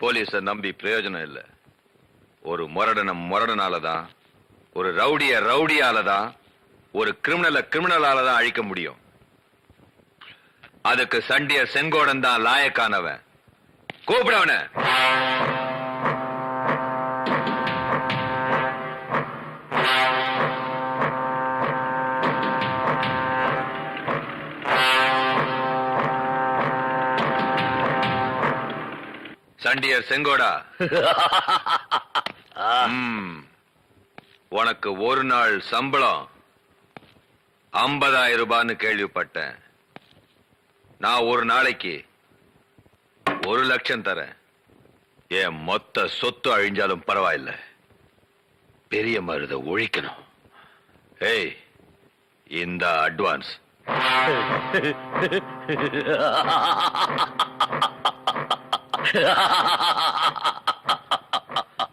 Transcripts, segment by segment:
போலீஸ நம்பி பிரயோஜனம் இல்லை. ஒரு முரடனாலதான், ஒரு ரவுடியாலதான், ஒரு கிரிமினலாலதான் அழிக்க முடியும். அதுக்கு சண்டியர் செங்கோடன் தான் லாயக்கானவன். கூப்பிடவன. சண்டியர் செங்கோடா, உனக்கு ஒரு நாள் சம்பளம் 50,000 ரூபான்னு கேள்விப்பட்டேன். நான் ஒரு நாளைக்கு 1 லட்சம் தரேன். என் மொத்த சொத்து அழிஞ்சாலும் பரவாயில்ல, பெரிய மருத ஒழிக்கணும். ஏய், இந்த அட்வான்ஸ்.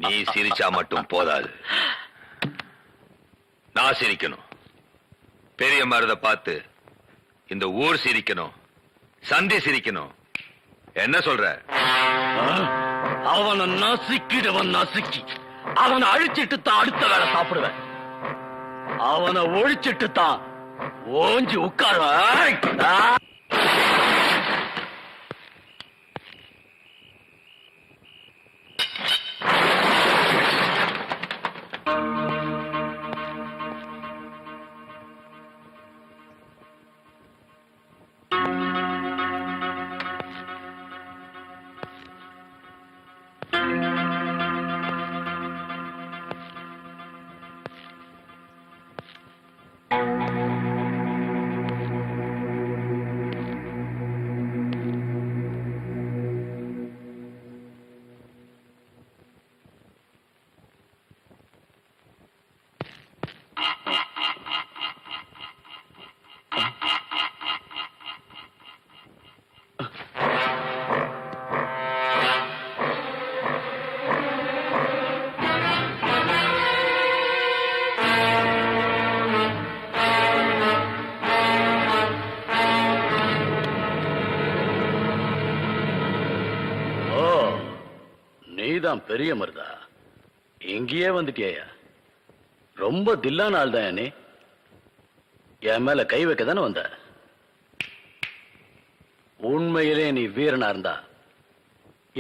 நீ சிரிச்சா மட்டும் போதாது, நான் சிரிக்கணும். பெரிய மருத பார்த்து இந்த ஊர் சிரிக்கணும், சந்தி சிரிக்கணும். என்ன சொல்ற? அவனை நசுக்கி அவனை அழிச்சிட்டு தான் அடுத்த வேலை சாப்பிடுவேன். அவனை ஒழிச்சிட்டு தான் ஓஞ்சி உட்காருவேன். நீதான் பெரிய மருதா, எங்கேயே வந்துட்டியா? ரொம்ப தில்லான ஆள் தான் நீ. என் மேல கை வைக்க தானே வந்த? உண்மையிலே நீ வீரனா இருந்தா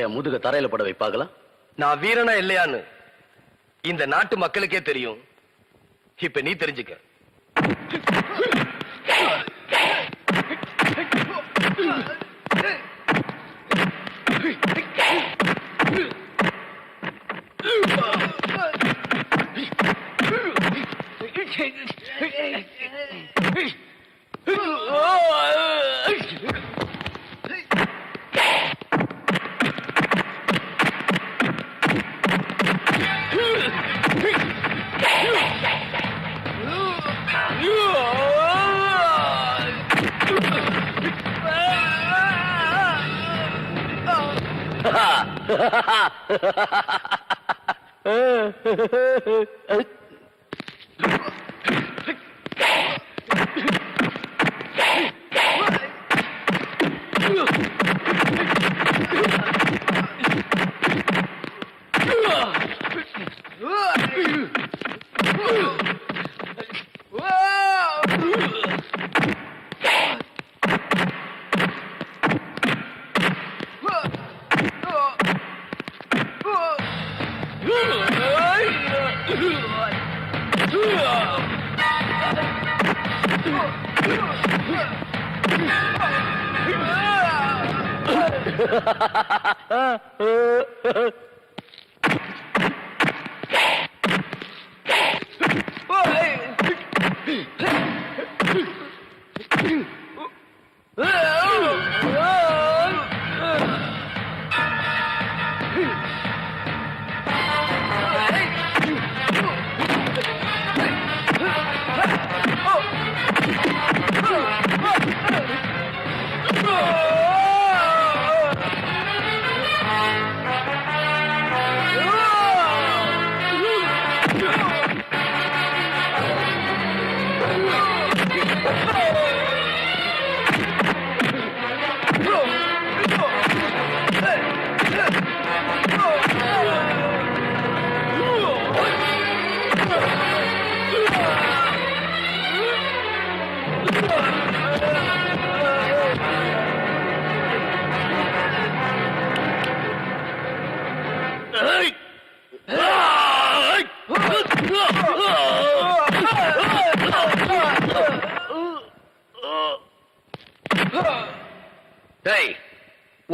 என் முதுக தரையில பட வைப்பாக்கலாம். நான் வீரனா இல்லையான்னு இந்த நாட்டு மக்களுக்கே தெரியும். இப்ப நீ தெரிஞ்சுக்க.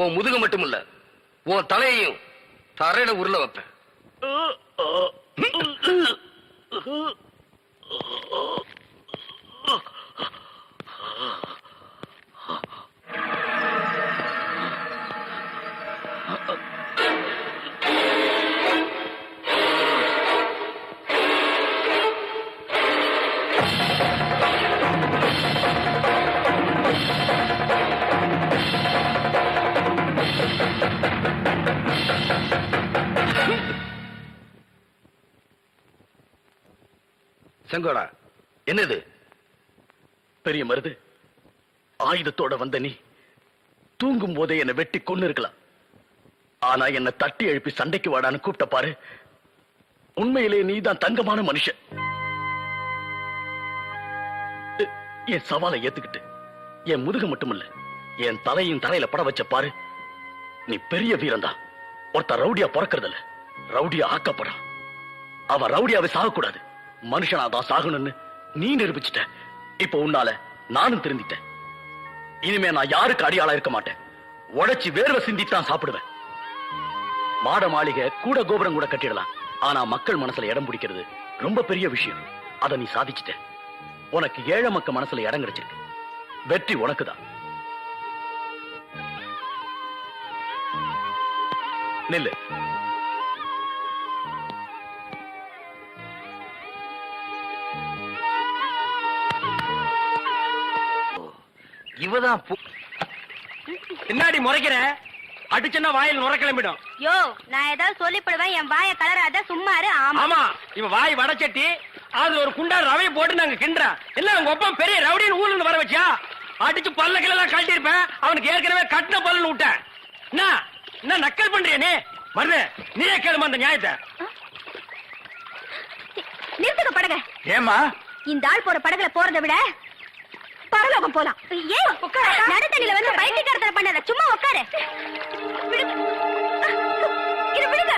உன் முதுக மட்டும் இல்ல உன் தலையையும் தரையில உருள வைப்பேன். செங்கோடா, என்னது? பெரிய மருது, ஆயுதத்தோட வந்த நீ தூங்கும் போதே என்னை வெட்டி கொன்னு இருக்கலாம். ஆனா என்னை தட்டி எழுப்பி சண்டைக்கு வாடான்னு கூப்பிட்ட பாரு. உண்மையிலே நீதான் தங்கமான மனுஷன். என் சவாலை ஏத்துக்கிட்டு என் முதுகு மட்டுமில்ல என் தலையும் தலையில பட வச்ச பாரு. நீ பெரிய வீரன்தான். ஒருத்தர் ரவுடியா பிறக்கறதில்ல, ரவுடியா ஆக்கப்படான். அவன் ரவுடியாவே சாகக்கூடாது, மனுஷனாதான் சாகணும்னு நீ நிரூபிச்சிட்ட. இப்ப உன்னால நானும் திருந்திட்டேன். இனிமே நான் யாருக்கு அடியாளா இருக்க மாட்டேன். உடைச்சு வேர்வை சிந்தித்தான் சாப்பிடுவேன். மாட மாளிகை கூட கோபுரம் கூட கட்டிடலாம், ஆனா மக்கள் மனசுல இடம் பிடிக்கிறது ரொம்ப பெரிய விஷயம். அதை நீ சாதிச்சிட்ட. உனக்கு ஏழை மக்க மனசுல இடம் கிடைச்சிருக்கு. வெற்றி உனக்குதான். நில்லு. இவதான் பின்னாடி முறைக்கிற, அடிச்சனா வாயில் நுர கிளம்பிடும். யோ, நான் ஏதாவது சொல்லிப்படுவேன், என் வாய கலராத, சும்மா இரு. ஆமா, இவ வாய் வடச்சட்டி, அது ஒரு குண்டா ரவையை போட்டு நாங்க கிண்டா. இல்ல உங்க ஒப்பம் பெரிய ரவுடின்னு ஊர்ல வர வச்சா, அடிச்சு பல்ல கிளெல்லாம் கழட்டி இருப்பேன். அவனுக்கு ஏற்கனவே கட்டின பல்லு விட்டேன். என்ன நக்கல் பண்றிய நீ? வருது, நீயே கேளுமா அந்த நியாயத்தை. நிறுத்துக்க படக. ஏமா இந்த ஆள் போற படகுல போறதை விட பரலோகம் போலாம். ஏன் நடுத்தண்ணில வந்து பைத்தியக்காரத்தனை பண்ணாத, சும்மா உட்காரு. இது விடுங்க.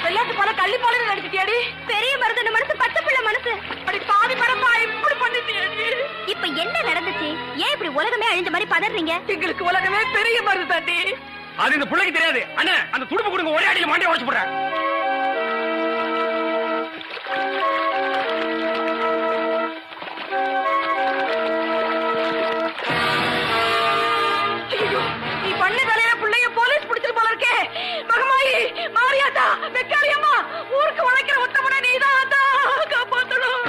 விளையாட்டு போல கள்ளி போல நடிச்சிட்டியாடி. பெரிய மருதன மனசு பச்சை பிள்ளை மனசு. அப்படி பாதி படமா இப்படி பண்ணிட்டியாடி. இப்ப என்ன நடந்துச்சு? ஏன் இப்படி உலகமே அழிஞ்ச மாதிரி பதறீங்க? எங்களுக்கு உலகமே பெரிய மருது தாண்டி. அது இந்த பிள்ளைக்கு தெரியாது. அண்ணா, அந்த துடுப்பு கொடுங்க, ஒரே அடியில மண்டையை உடைச்சு போடுறேன். நீ பண்ண வேலையில பிள்ளைய போலீஸ் பிடிச்சிட்டு போல இருக்கே. மகமாயி, மாரியாத்தா, வெக்காரியம்மா, ஊருக்கு உழைக்கிற உத்தமனை நீதான் காப்பாத்தணும்.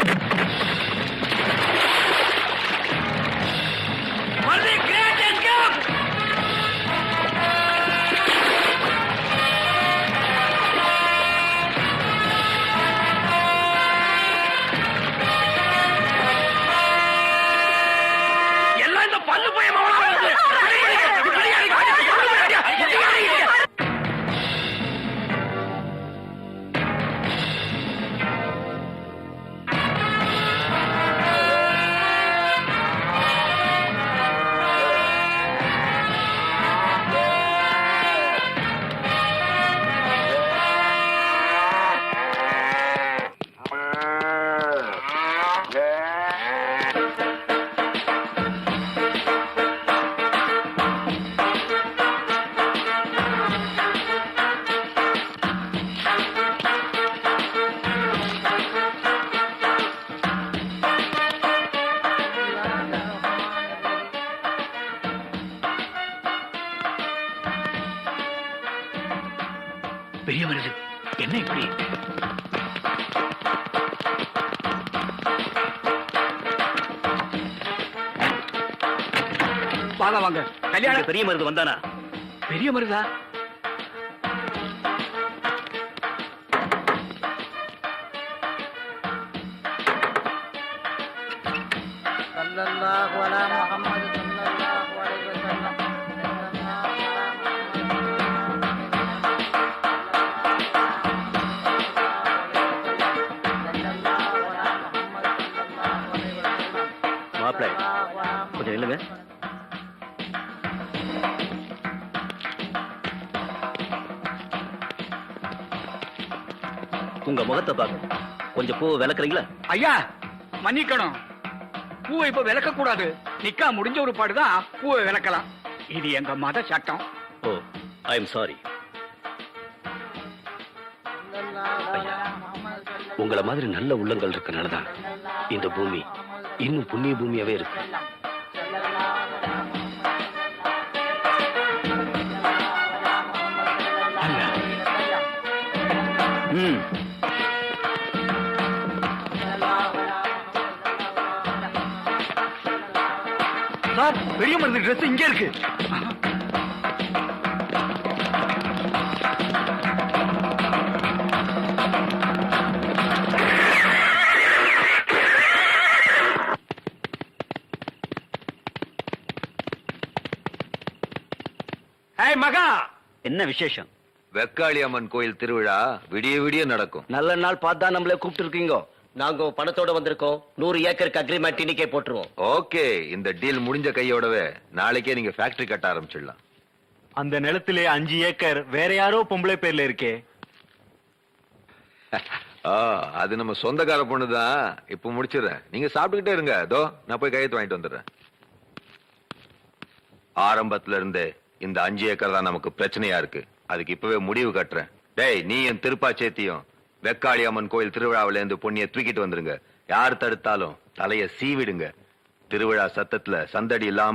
எல்லாம் இந்த பல்லு போய் பெரிய மருது, என்ன இப்படி? வாங்க வாங்க. கல்யாணம் பெரிய மருது வந்தானா? பெரிய மருதா? மாப்பிள்ளை, கொஞ்சம் இல்லைங்க. உங்க முகத்தை பார்க்கணும். கொஞ்சம் பூ விளக்குறீங்களா? ஐயா மன்னிக்கணும், பூவை இப்ப விளக்க கூடாது. நிக்கா முடிஞ்ச ஒரு பாடுதான் பூவை விளக்கலாம். இது எங்க மத சட்டம். ஓ, ஐ எம் சாரி. உங்கள மாதிரி நல்ல உள்ளங்கள் இருக்கனாலதான் இந்த பூமி இன்னும் புண்ணிய பூமியாவே இருக்கு. சார், பெரிய மருந்து ட்ரெஸ் இங்க இருக்கு. ஏய் மகா, என்ன விசேஷம்? வெக்காளி அம்மன் கோயில் திருவிழா விடிய விடிய நடக்கும். நல்ல நாள் பார்த்தா நம்மளே கூப்பிட்டு இருக்கீங்க. நாங்க பணத்தோட வந்திருக்கோம். 100 ஏக்கருக்கு அக்ரிமெண்ட் இன்னைக்கே போட்டுருவோம். ஓகே, இந்த டீல் முடிஞ்ச கையோடவே நாளைக்கே நீங்க ஃபேக்டரி கட்ட ஆரம்பிச்சிடலாம். அந்த நிலத்திலே 5 ஏக்கர் வேற யாரோ பொம்பளை பேர்ல இருக்கே. அது நம்ம சொந்தக்கார பொண்ணுதான். இப்ப முடிச்சிடுறேன், நீங்க சாப்பிட்டுக்கிட்டே இருங்க. அதோ நான் போய் கையெழுத்து வாங்கிட்டு வந்துடுறேன். ஆரம்பத்துல இருந்தே இந்த 5 ஏக்கர் தான் நமக்கு பிரச்சனையா இருக்கு. அதுக்கு இப்பவே முடிவு கட்டுறேன். டேய், நீ என் திருப்பாச்சேத்தியும் வெக்காளி அம்மன் கோயில் திருவிழாவில இருந்து பொண்ணிய தூக்கிட்டு வந்துருங்க. யார் தடுத்தாலும் தலைய சீவிடுங்க. திருவிழா சத்தத்துல சந்தடி இல்லாம